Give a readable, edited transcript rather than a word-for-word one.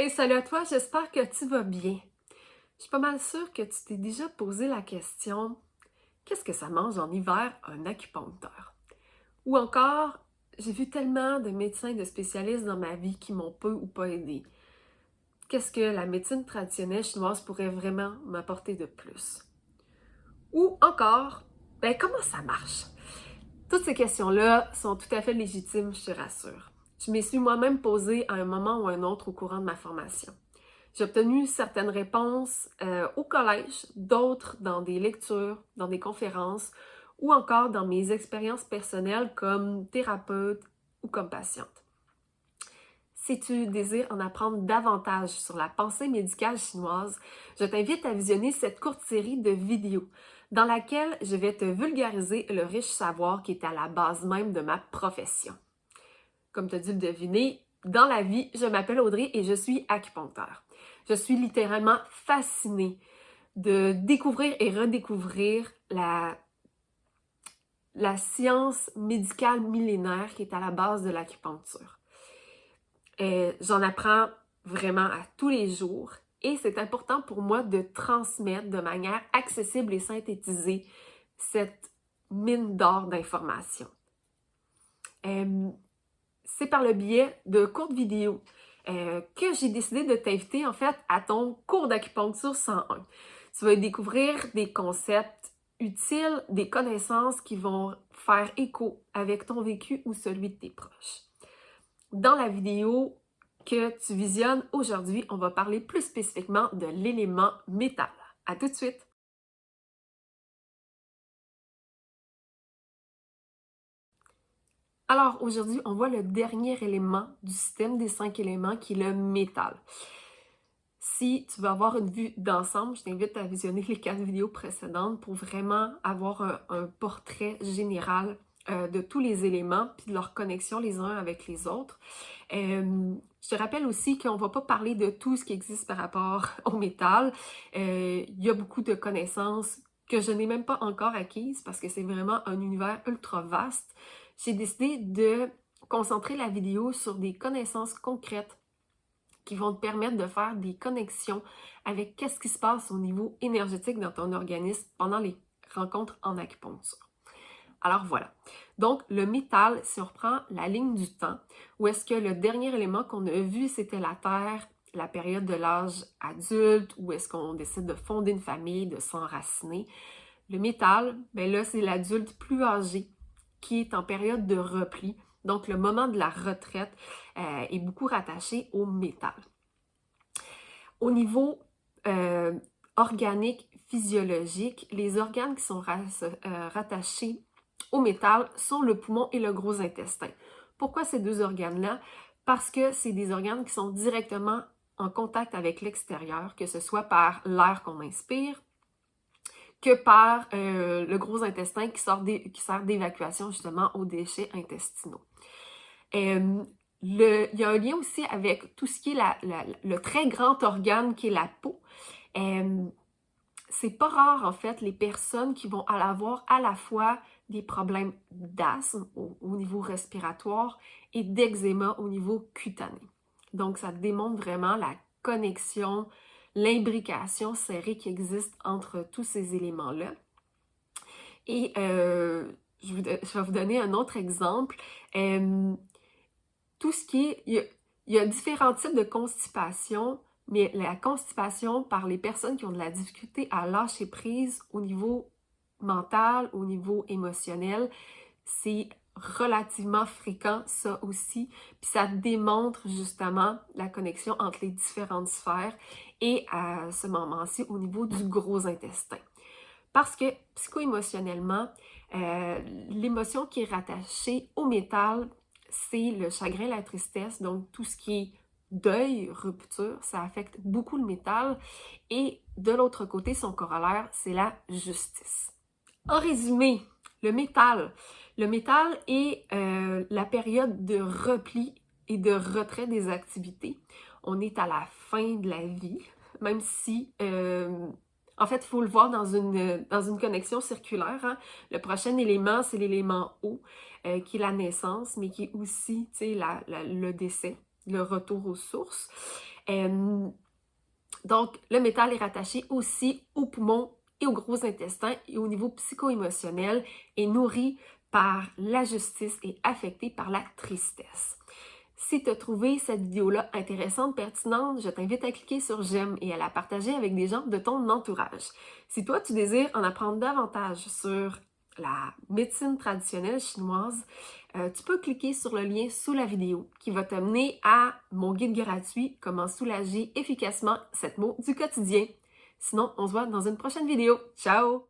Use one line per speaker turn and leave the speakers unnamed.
Hey, salut à toi, j'espère que tu vas bien. Je suis pas mal sûre que tu t'es déjà posé la question, qu'est-ce que ça mange en hiver un acupuncteur? Ou encore, j'ai vu tellement de médecins et de spécialistes dans ma vie qui m'ont peu ou pas aidé. Qu'est-ce que la médecine traditionnelle chinoise pourrait vraiment m'apporter de plus? Ou encore, comment ça marche? Toutes ces questions-là sont tout à fait légitimes, je te rassure. Je m'y suis moi-même posée à un moment ou à un autre au courant de ma formation. J'ai obtenu certaines réponses au collège, d'autres dans des lectures, dans des conférences ou encore dans mes expériences personnelles comme thérapeute ou comme patiente. Si tu désires en apprendre davantage sur la pensée médicale chinoise, je t'invite à visionner cette courte série de vidéos dans laquelle je vais te vulgariser le riche savoir qui est à la base même de ma profession. Comme tu as dû le deviner, dans la vie, je m'appelle Audrey et je suis acupuncteur. Je suis littéralement fascinée de découvrir et redécouvrir la science médicale millénaire qui est à la base de l'acupuncture. J'en apprends vraiment à tous les jours et c'est important pour moi de transmettre de manière accessible et synthétisée cette mine d'or d'informations. C'est par le biais de courtes vidéos que j'ai décidé de t'inviter en fait à ton cours d'acupuncture 101. Tu vas découvrir des concepts utiles, des connaissances qui vont faire écho avec ton vécu ou celui de tes proches. Dans la vidéo que tu visionnes aujourd'hui, on va parler plus spécifiquement de l'élément métal. À tout de suite! Alors aujourd'hui, on voit le dernier élément du système des 5 éléments qui est le métal. Si tu veux avoir une vue d'ensemble, je t'invite à visionner les 4 vidéos précédentes pour vraiment avoir un portrait général de tous les éléments puis de leur connexion les uns avec les autres. Je te rappelle aussi qu'on ne va pas parler de tout ce qui existe par rapport au métal. Il y a beaucoup de connaissances que je n'ai même pas encore acquises parce que c'est vraiment un univers ultra vaste. J'ai décidé de concentrer la vidéo sur des connaissances concrètes qui vont te permettre de faire des connexions avec qu'est-ce qui se passe au niveau énergétique dans ton organisme pendant les rencontres en acupuncture. Alors voilà. Donc, le métal, si on reprend la ligne du temps, où est-ce que le dernier élément qu'on a vu, c'était la Terre, la période de l'âge adulte, où est-ce qu'on décide de fonder une famille, de s'enraciner. Le métal, là, c'est l'adulte plus âgé qui est en période de repli. Donc, le moment de la retraite est beaucoup rattaché au métal. Au niveau organique, physiologique, les organes qui sont rattachés au métal sont le poumon et le gros intestin. Pourquoi ces deux organes-là? Parce que c'est des organes qui sont directement en contact avec l'extérieur, que ce soit par l'air qu'on inspire, que par le gros intestin qui sert d'évacuation justement aux déchets intestinaux. Il y a un lien aussi avec tout ce qui est le très grand organe qui est la peau. C'est pas rare, en fait, les personnes qui vont avoir à la fois des problèmes d'asthme au niveau respiratoire et d'eczéma au niveau cutané. Donc, ça démontre vraiment la connexion, l'imbrication serrée qui existe entre tous ces éléments-là. Et je vais vous donner un autre exemple. Tout ce qui est... Il y a différents types de constipation, mais la constipation par les personnes qui ont de la difficulté à lâcher prise au niveau mental, au niveau émotionnel, c'est relativement fréquent, ça aussi. Puis ça démontre justement la connexion entre les différentes sphères et à ce moment-ci au niveau du gros intestin. Parce que psycho-émotionnellement, l'émotion qui est rattachée au métal, c'est le chagrin, la tristesse, donc tout ce qui est deuil, rupture, ça affecte beaucoup le métal. Et de l'autre côté, son corollaire, c'est la justice. En résumé, le métal. Le métal est la période de repli et de retrait des activités. On est à la fin de la vie, même si... en fait, il faut le voir dans une connexion circulaire. Hein. Le prochain élément, c'est l'élément eau, qui est la naissance, mais qui est aussi le décès, le retour aux sources. Donc, le métal est rattaché aussi aux poumons et au gros intestin et au niveau psycho-émotionnel est nourri par la justice et affecté par la tristesse. Si tu as trouvé cette vidéo-là intéressante, pertinente, je t'invite à cliquer sur j'aime et à la partager avec des gens de ton entourage. Si toi, tu désires en apprendre davantage sur la médecine traditionnelle chinoise, tu peux cliquer sur le lien sous la vidéo qui va t'amener à mon guide gratuit Comment soulager efficacement cette maux du quotidien. Sinon, on se voit dans une prochaine vidéo. Ciao!